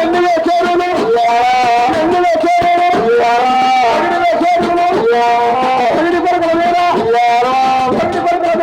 ఎందులో చేరును ఎందులో చేరును అడిగిలో చేరును అడిగి కొరకల మీద అడిగి కొరకల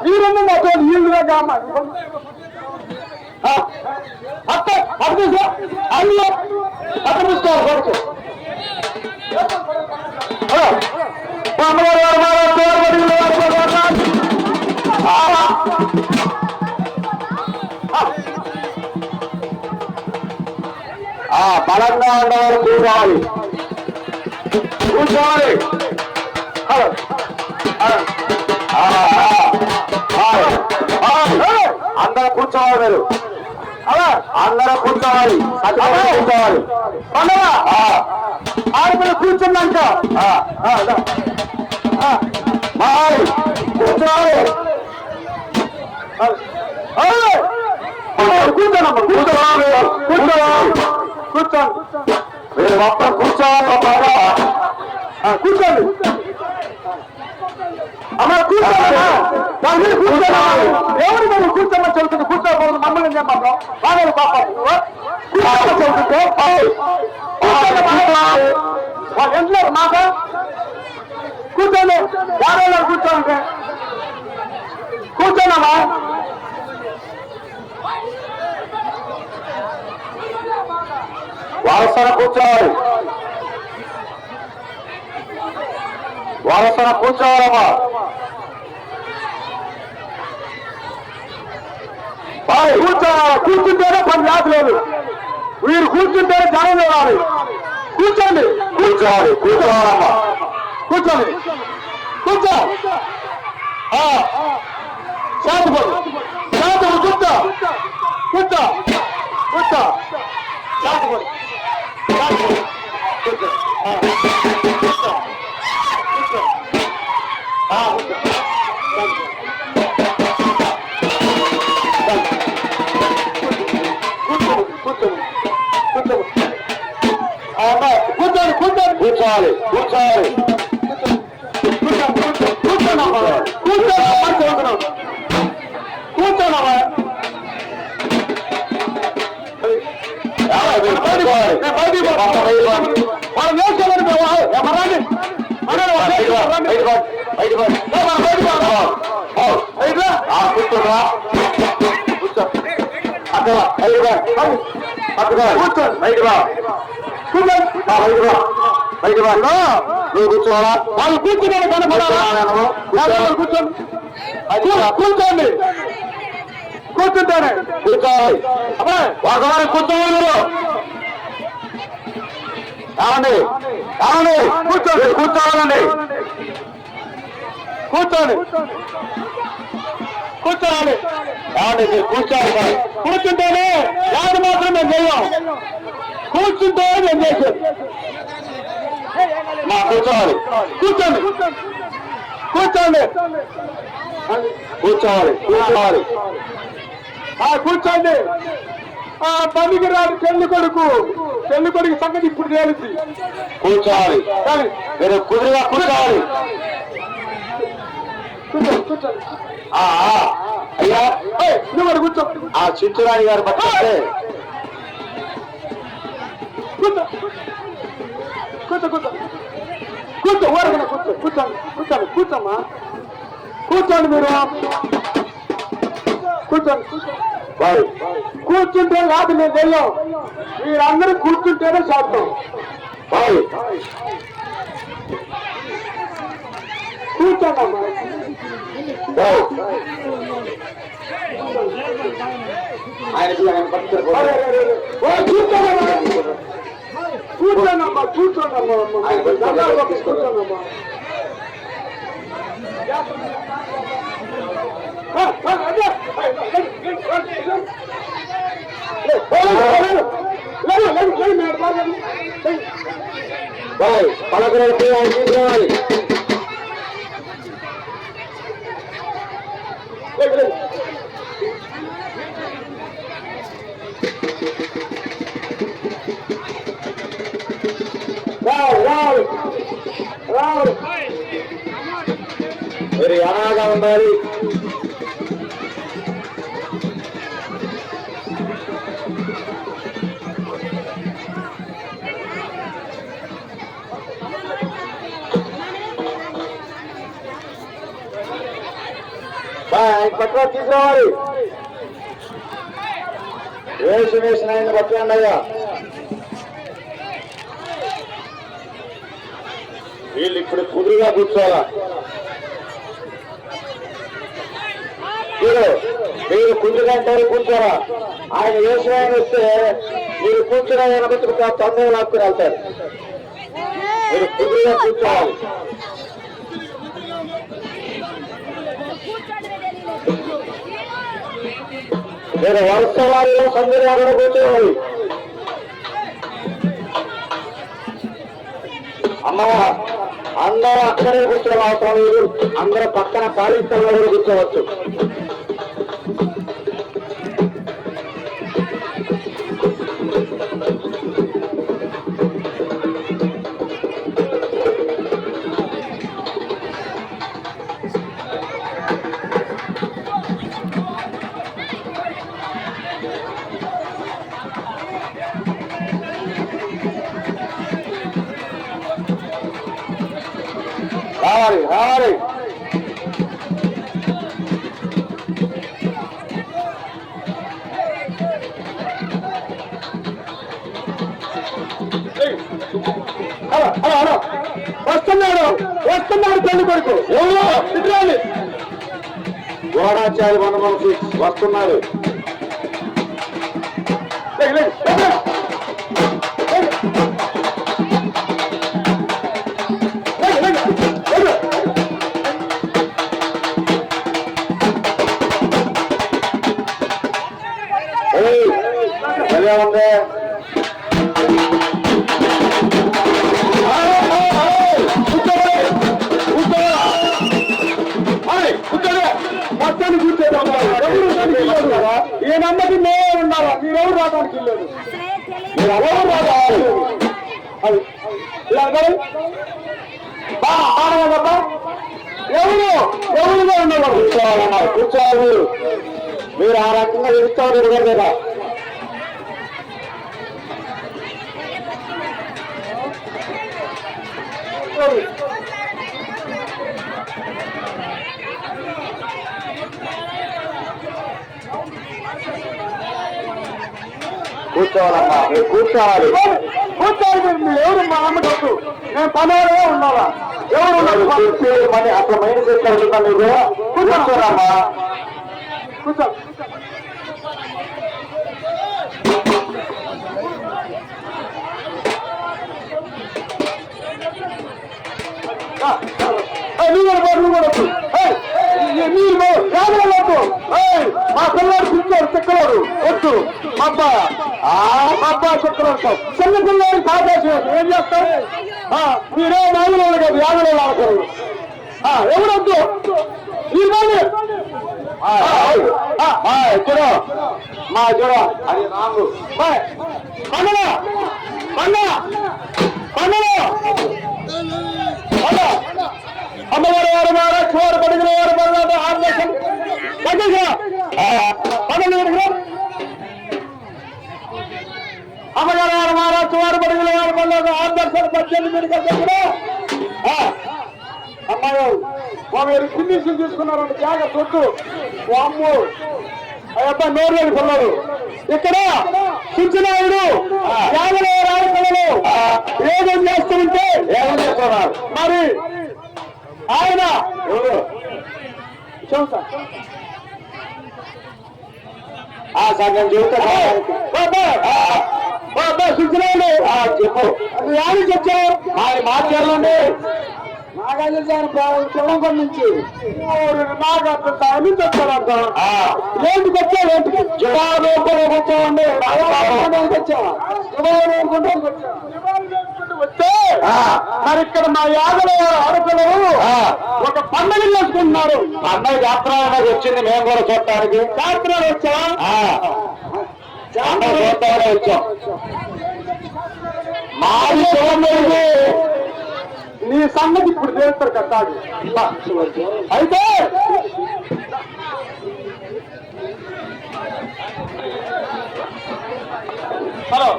నీరున్న మాతో నీళ్ళుగా అమ్మ అత్త అర్థం అల్లు అర్థమిస్తారు కొడుకు బలంగా ఉండవారు కూర్చోవాలి కూర్చోవాలి అందరూ కూర్చోవాలి మీరు అందరూ కూర్చోవాలి కూర్చోవాలి ఆడపిల్ల కూర్చున్నాక కూర్చోవాలి కూర్చోనమ్మా కూర్చోవాలి కూర్చోవాలి కూర్చోండి మీరు మొత్తం కూర్చోవాలి కూర్చోండి అమ్మ కూర్చోవాలి కూర్చోవాలి ఎవరు మనం కూర్చోమని చెబుతుంది కూర్చోకూడదు మమ్మల్ని చెప్పాము బాగా పాపం కూర్చోమని చెబుతుంటే వాళ్ళు ఎంట్లో మాట కూర్చోండి యాభై కూర్చోండి కూర్చోనమ్మా వారసన కూర్చోవాలి వారసన కూర్చోవాలమ్మా కూర్చోవాలి కూర్చుంటేనే పని రాట్లేదు మీరు కూర్చుంటేనే జనం చూడాలి కూర్చోండి కూర్చోవాలి కూర్చోవాలమ్మా కూర్చోండి కూర్చో శాంతిపడు శాంతిపడు కూర్చో కూర్చో కూర్చో శాంతిపడు శాంతిపడు కూర్చో కూర్చోండి కూర్చోండి కూర్చోవాలి కూర్చోవాలి కూర్చోనమ్మా కూర్చోనమ్మా కూర్చోనమ్మా మనం వేసుకోవాలి కూర్చోరా కూర్చో అక్కడ కూర్చోండి బయట బయట నువ్వు కూర్చోవాలా వాళ్ళు కూర్చుని కనపడాలి కూర్చోండి కూర్చోండి కూర్చుంటానే కూర్చోవాలి ఒకవారి కూర్చోవాలి కావండి కావండి కూర్చోండి కూర్చోవాలండి కూర్చోండి కూర్చోవాలి కావండి మీరు కూర్చోవాలి కూర్చుంటేనే యాడు మాత్రం మేము చెయ్యం కూర్చుంటే మేము చేసేది మా కూర్చోవాలి కూర్చోండి కూర్చోండి కూర్చోవాలి కూర్చోవాలి కూర్చోండి పనికి రాదు పెళ్లి కొడుకు సంగతి ఇప్పుడు తేలింది కూర్చోవాలి మీరు కుదురుగా కూర్చోవాలి కూర్చోండి అయ్యా నువ్వు కూర్చో ఆ చిత్తూరాణి గారు పట్టే కూర్చో కూర్చో కూర్చో కూర్చో ఊరకన కూర్చో కూర్చోండి కూర్చోండి కూర్చోమ్మా కూర్చోండి మీరు కూర్చోండి కూర్చుంటే కాదు నేను చెయ్యం మీరందరూ కూర్చుంటేనే శాతం కూర్చోండమ్మా కూర్చోండమ్మా కూర్చోండమ్మా కూర్చోండమ్మా పలకరాలు తీసుకురావాలి. మీరు ఎలాగా ఉండాలి? పట్ల తీసుకురావాలి. వేసిన ఆయన పట్టండి అయ్యా. వీళ్ళు ఇప్పుడు కుదురుగా కూర్చోవాలా. మీరు కుదురుగా అంటారు కూర్చోరా. ఆయన వేసిన ఆయన వస్తే మీరు కూర్చున్న ఆయన బతుకు తొందరగా లాక్కుని వెళ్తారు. మీరు కుదురుగా కూర్చోవాలి. మీరు వరుస వారిలో సందేహాలను కూర్చోవాలి. అమ్మ అందరూ అక్కడే కూర్చోవడం అవసరం లేదు. అందరూ పక్కన ఖాళీ స్థలంలో కూడా కూర్చోవచ్చు. రావాలి రావాలి. వస్తున్నాడు వస్తున్నాడు పెళ్లి కొడుకు. గోడాచారి 116 వస్తున్నాడు. ఉంది మొత్తాన్ని కూర్చోదా. ఈ నమ్మకి మేమే ఉండాలా. మీరెవరు రావడానికి లేదు. మీరు ఎవరు రావాలి. ఆడవాళ్ళబ్బా ఎవరు ఎవరుగా ఉన్నారు. కూర్చోవాలన్నారు. కూర్చోవాలి. మీరు ఆ రకంగా ఇస్తారు కదా. కూర్చోవాలమ్మా. మీరు కూర్చోవాలి. కూర్చోవాలి. మీరు ఎవరు మా అమ్మకొద్దు. నేను పనివాడే ఉండాలా. ఎవరు ఉన్నారు పని అసలు మైండ్ చేస్తారు. మీరు కూర్చోరామ్మా. కూర్చో. మీరు రాగలదు. మా పిల్లలు కూర్చోరు. చెక్కలోడు వద్దు. అబ్బా అబ్బా చెక్కలు చిన్న పిల్లలు సాధారణ ఏం చేస్తారు. మీరే నాలుగు రోజులు కాదు 50 రోజులు ఆడతారు. ఎవరొద్దు. మీరు చూడ మా చూడ అది రాము. పండుగ పండుగ పండుగ అమ్మగారు వారు మారా చూడ పడిగిన వారు పడిన ఆర్దేశం అమ్మగారు వారు మారా చూడ పడిగిన వారు పడిన ఆర్దేశం 18 దగ్గర అమ్మాయి మీరు ఫినిషింగ్ తీసుకున్నారంటే జాగ్రత్త వద్దు. అమ్ము అయ్యప్ప నోరులేని పిల్లలు ఇక్కడ సుచ్చినాయుడు 50 రాజకీయాలు ఏదం చేస్తుంటే ఏమని చేస్తున్నారు. మరి ఆయన ఆ సంఘం చెబుతా సుచ్చినాయుడు చెప్పు. అది చెప్పావు. ఆయన మాట్లాడండి. నాగార్జున నుంచి నాగార్జున చెప్తారంట. ఏంటికి వచ్చావు. ఏంటికి జుడాలు వచ్చామండి. వచ్చావా జుడాలు వస్తే మరి ఇక్కడ మా యాదవ ఆడపిల్లలు ఒక పండుగ చేసుకుంటున్నారు. పండుగ జాతర అనేది వచ్చింది, మేము కూడా చూడటానికి. జాతర వచ్చా చూడటానికి వచ్చాం. మాది చూడండి, నీ సంగతి ఇప్పుడు చేస్తారు కదా. అయితే హలో,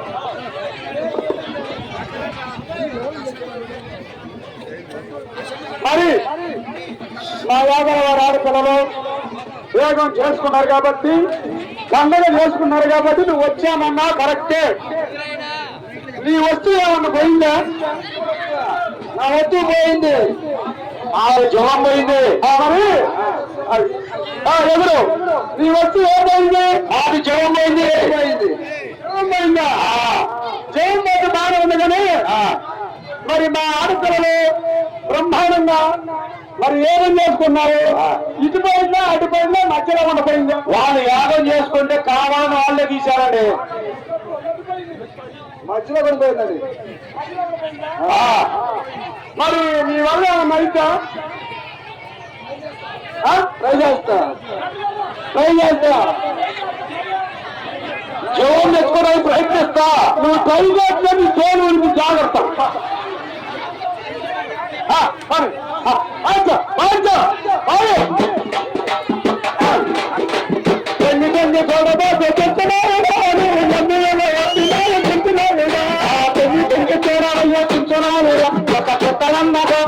మరి మా యాదవ వారి ఆడపిల్లలు వేగం చేసుకున్నారు కాబట్టి, పండుగ చేసుకున్నారు కాబట్టి నువ్వు వచ్చానన్నా కరెక్టే. నీ వస్తువు ఏమన్నా పోయిందా? నా వస్తువు పోయింది, ఆ జలం పోయింది. మరి ఎదురు నీ వస్తువు ఏమైంది? అది జలం పోయింది. జలం పోయిందా? జలం పోతే బాగా ఉంది కానీ మరి మా ఆడపిల్లలు బ్రహ్మాండంగా మరి ఏమేం చేసుకున్నారు? ఇటు పోయిందా అటు పోయిందా మధ్యలో ఉండపోయిందా? వాళ్ళు యాగం చేసుకుంటే కావాలని వాళ్ళే తీశారండి. మధ్యలో పడిపోయిందండి. మరి మీ వల్ల ఏమన్నా అయితే ట్రై చేస్తా జోన్ తెచ్చుకోవడానికి ప్రయత్నిస్తా. నువ్వు ట్రై చేస్తే నీ జోన్ గురించి జాగ్రత్త. ఎన్ని చూడబో ఒక పుట్టలన్నదో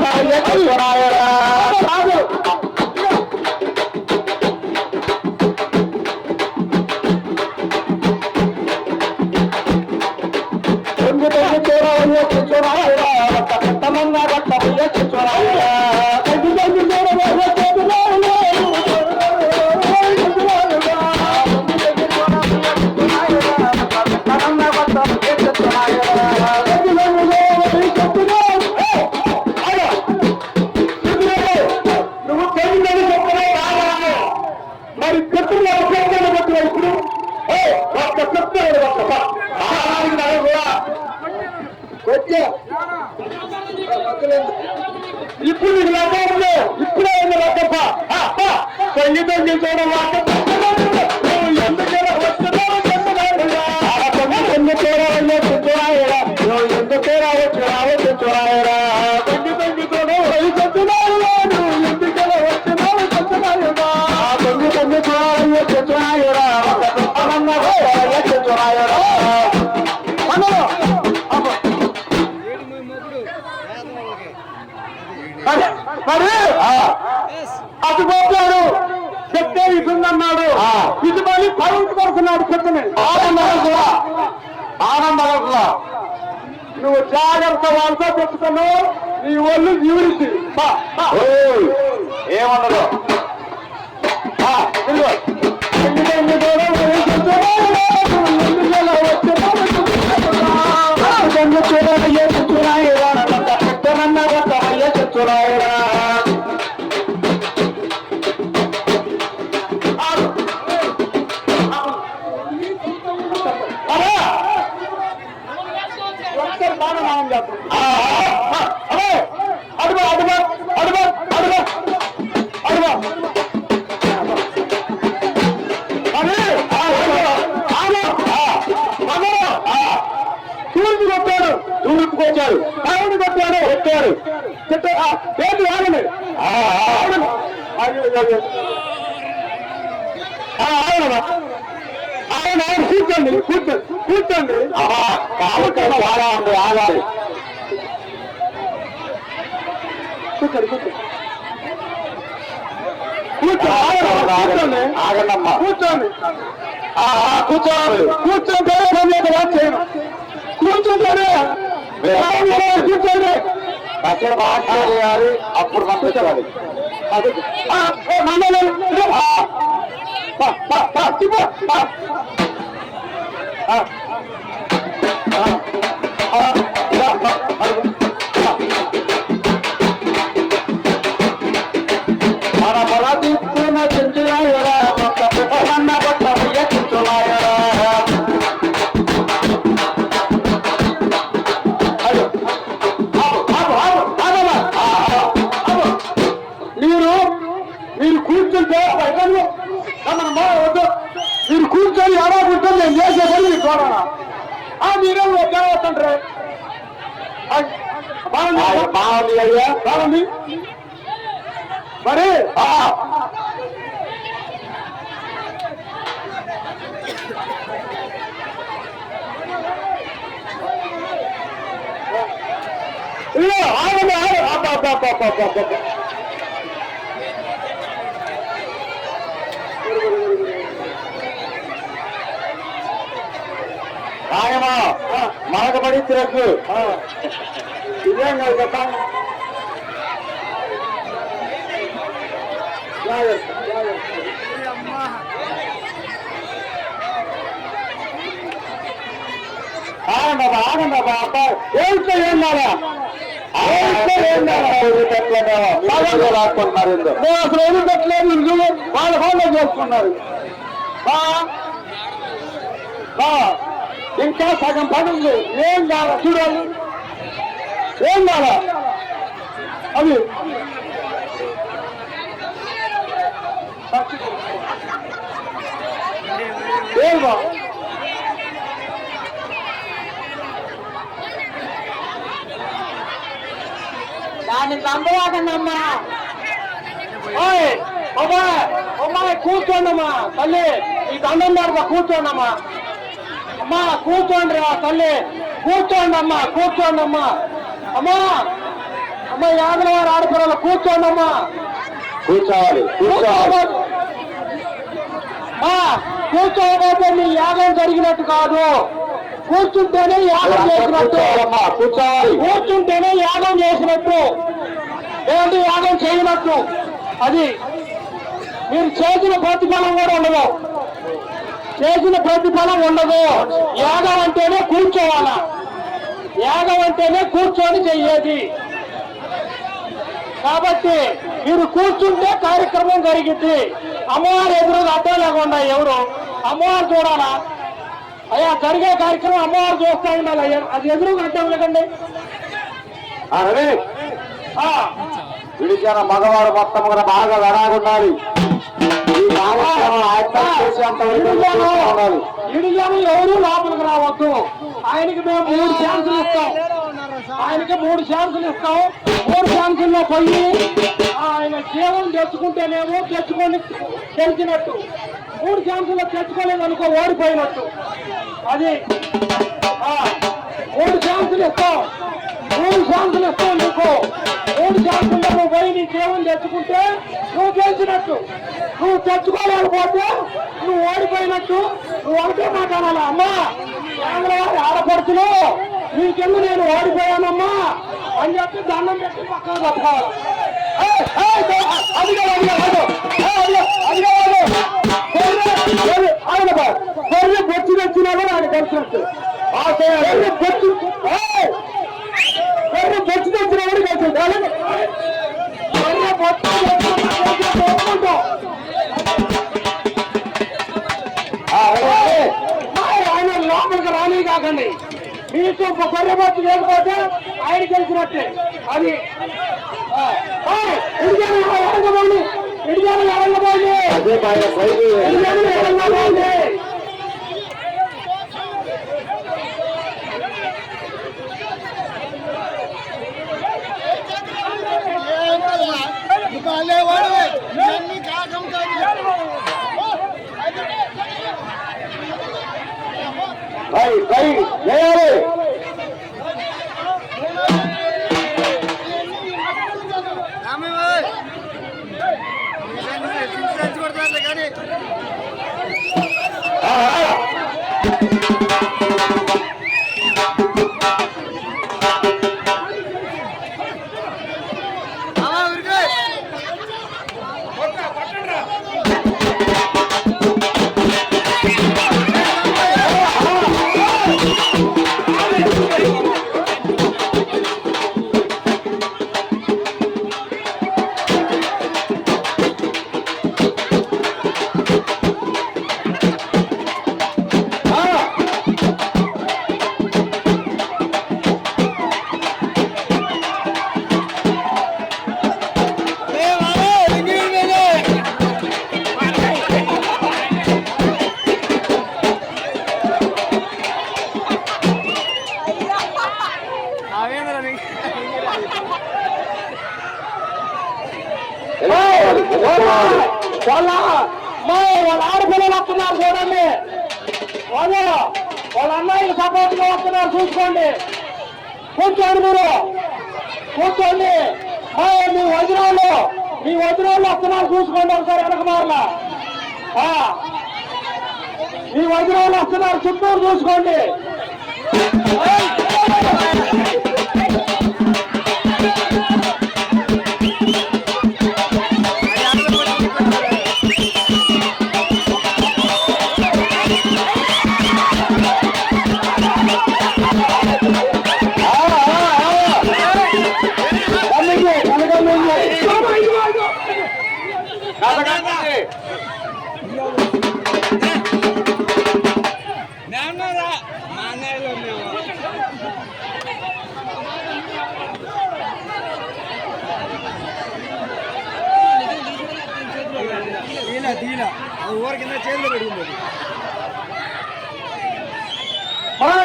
ఇప్పుడు నీకు లెక్క ఇప్పుడే ఉంది లెక్కప్ప. సంగీతం చూడడం ఎందుకైనా వస్తున్నావు చూడాయరా, నువ్వు ఎందుకే రావచ్చు రావచ్చు చూడాయరా. సంగీతం చూడడం నువ్వు ఎందుకైనా వస్తున్నావు చూడాయరా. చూడాయరా చూడాయరా. మరి అటు పోతాడు చెప్తే ఇటుందన్నాడు, ఇది మళ్ళీ పరుస్తున్నాడు చెప్తున్నాడు. ఆనందంగా నువ్వు జాగ్రత్త వాళ్ళతో చెప్తున్నావు. నీ ఒళ్ళు జీవించి ఏమన్నదో తూర్పుకొచ్చాడు, ఆవిడ కొట్టాడు వచ్చాడు పేరు ఆగండి. ఆయన కూర్చోండి కూర్చోండి. కాబట్టి బాగా ఉంది, ఆగాలి. కూర్చోండి కూర్చోండి ఆగండమ్మా, కూర్చోండి కూర్చోండి చేయను కూర్చుంటాడు. కూర్చోండి అసలు మాట్లాడేయాలి, అప్పుడు పంపించాలి. మన పొల తీసుకున్న చెంచులాయరా, ఒక్క పుట్టన్న పట్ట చెంచులాయరా. పోతుంటారు. బాగుంది అయ్యా, బాగుంది. మరి ఆగండి, ఆయమా మనకు పడి తిరగదు. ఇదేం కాదు కదా. ఆగండబ్బా, ఆగండబ్బా. ఏమిటో ఏం కాదా, రాసుకుంటున్నారు. అసలు ఏమి పెట్టలేదు, వాళ్ళ ఫోన్లో చేసుకున్నారు. ఇంకా సగం పని ఉంది. ఏం కాదా చూడాలి, ఏం కాదా అవి ఏం బా దాన్ని చంపవాకండమ్మా. అమ్మాయి కూర్చోండమ్మా తల్లి, ఈ దండం మీద కూర్చోండమ్మా. అమ్మా కూర్చోండి రా తల్లి, కూర్చోండి అమ్మా, కూర్చోండి అమ్మా. అమ్మా అమ్మ యాదవ వారు ఆడపిల్లలు కూర్చోండమ్మా. కూర్చోవాలి, కూర్చోవాలి. కూర్చోకపోతే మీ యాగం జరిగినట్టు కాదు, కూర్చుంటేనే యాగం చేసినట్టు. కూర్చోవాలి, కూర్చుంటేనే యాగం చేసినట్టు, ఏంటి యాగం చేయనట్టు. అది మీరు చేసిన ప్రతిఫలం కూడా ఉండదు, చేసిన ప్రతిఫలం ఉండదు. యాగం అంటేనే కూర్చోవాలా, యాగం అంటేనే కూర్చొని చెయ్యేది. కాబట్టి మీరు కూర్చుంటే కార్యక్రమం జరిగింది. అమ్మవారు ఎదురుగా అడ్డం లేకుండా ఎవరు అమ్మవారు చూడాలా? అయ్యా జరిగే కార్యక్రమం అమ్మవారు చూస్తూ ఉండాలి. అది ఎదురుగా అడ్డం లేకండి. విడిచిన మగవారు మొత్తం కూడా బాగా వెడాగుండాలి. ఇడిజాను ఎవరు లోపలికి రావద్దు. ఆయనకి మేము 3 ఛాన్సులు ఇస్తాం, ఆయనకి 3 ఛాన్సులు ఇస్తాం. 3 ఛాన్సుల్లో పోయి ఆయన జీవం తెచ్చుకుంటేనేమో తెచ్చుకొని తెలిసినట్టు, 3 ఛాన్సుల్లో తెచ్చుకోలేదు అనుకో ఓడిపోయినట్టు. అది 3 ఛాన్సులు ఇస్తాం, 3 ఛాన్సులు ఇస్తాం నీకు. 3 ఛాన్సుల్లో నువ్వు పోయి నీ జీవం తెచ్చుకుంటే నువ్వు గెలిచినట్టు, నువ్వు తెచ్చుకోలేకపోతే నువ్వు ఓడిపోయినట్టు. నువ్వు ఒకటే మాట్లాడాలా, అమ్మా వారి ఆడపడుచులు నీకెందు నేను ఓడిపోయానమ్మా అని చెప్పి దండం పెట్టి పక్కన తప్పుకోవాలి. బొర్రె బొచ్చి తెచ్చినా కూడా ఆయన కలిసినట్టు, బొర్రె బొచ్చి తెచ్చినా కూడా కలిసి బొర్రె బొచ్చి ఆయన లోపలికి రాని కాకండి. మీకు బొర్రె బొచ్చి లేకపోతే ఆయన తెలిసినట్టే. అది ఎరంగబోండి, ఇడిజాను ఎరంగబోండి, ఇడిజాను ఎరంగబోండి. చేయాలి. వాళ్ళ ఆడపిల్లలు వస్తున్నారు చూడండి. వాళ్ళ అన్నయ్యలు సపోర్ట్ గా వస్తున్నారు చూసుకోండి. కూర్చోండి మీరు, కూర్చోండి. మీ వజ్రాలు వస్తున్నారు చూసుకోండి ఒకసారి వెనక మారలా. మీ వజ్రాలు వస్తున్నారు చుట్టూరు చూసుకోండి.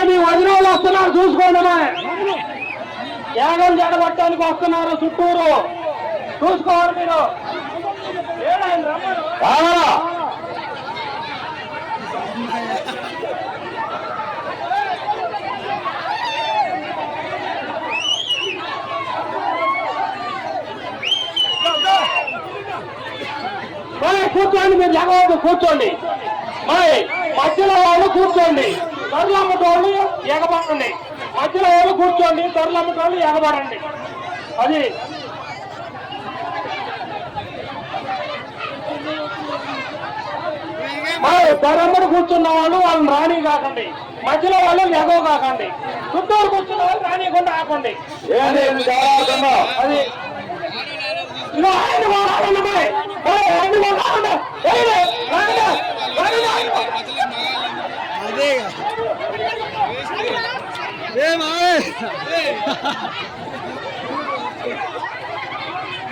మీ వదినోళ్ళు వస్తున్నారు చూసుకోండి. యాగం జడబట్టడానికి వస్తున్నారు చుట్టూరు చూసుకోవాలి మీరు. కూర్చోండి, మీరు జగవద్దు, కూర్చోండి. మధ్యలో వాళ్ళు కూర్చోండి, తొరలమ్మటోళ్ళు ఎగబడండి. మధ్యలో వాళ్ళు కూర్చోండి, తొరలమ్మటోళ్ళు ఎగబడండి. అది ధరమ్మడు కూర్చున్న వాళ్ళు వాళ్ళని రాణి కాకండి, మధ్యలో వాళ్ళు ఎగవ కాకండి, చుట్టూరు కూర్చున్న వాళ్ళు రానియకుండా ఆకండి. అది ఇదో ఆయన అదే